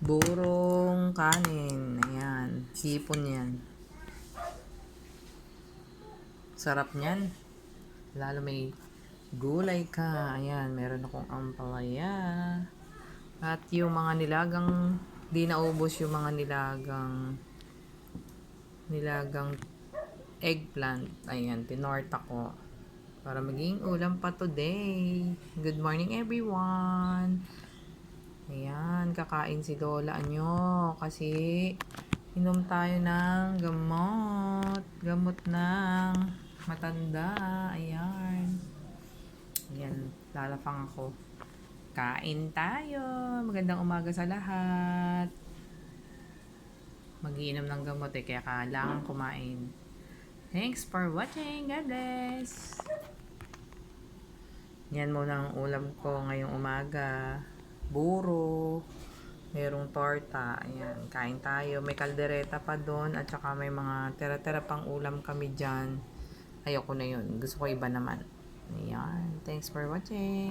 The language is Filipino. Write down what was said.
Burong kanin. Ayan. Hipon yan. Sarap niyan. Lalo may gulay ka. Ayan. Meron akong ampalaya. At yung mga nilagang, di naubos yung mga nilagang eggplant. Ayan. Tinorta ko. Para maging ulam pa today. Good morning everyone. Ayan, kakain si Lola nyo kasi inom tayo ng gamot. Gamot ng matanda. Ayan. Ayan, lalapang ako. Kain tayo. Magandang umaga sa lahat. Mag-iinom ng gamot kaya kailangan kumain. Thanks for watching. God bless. Yan muna ang ulam ko ngayong umaga. Buro. Merong torta. Ayan. Kain tayo. May kaldereta pa doon. At saka may mga tira-tira pang ulam kami dyan. Ayoko na yun. Gusto ko iba naman. Ayan. Thanks for watching.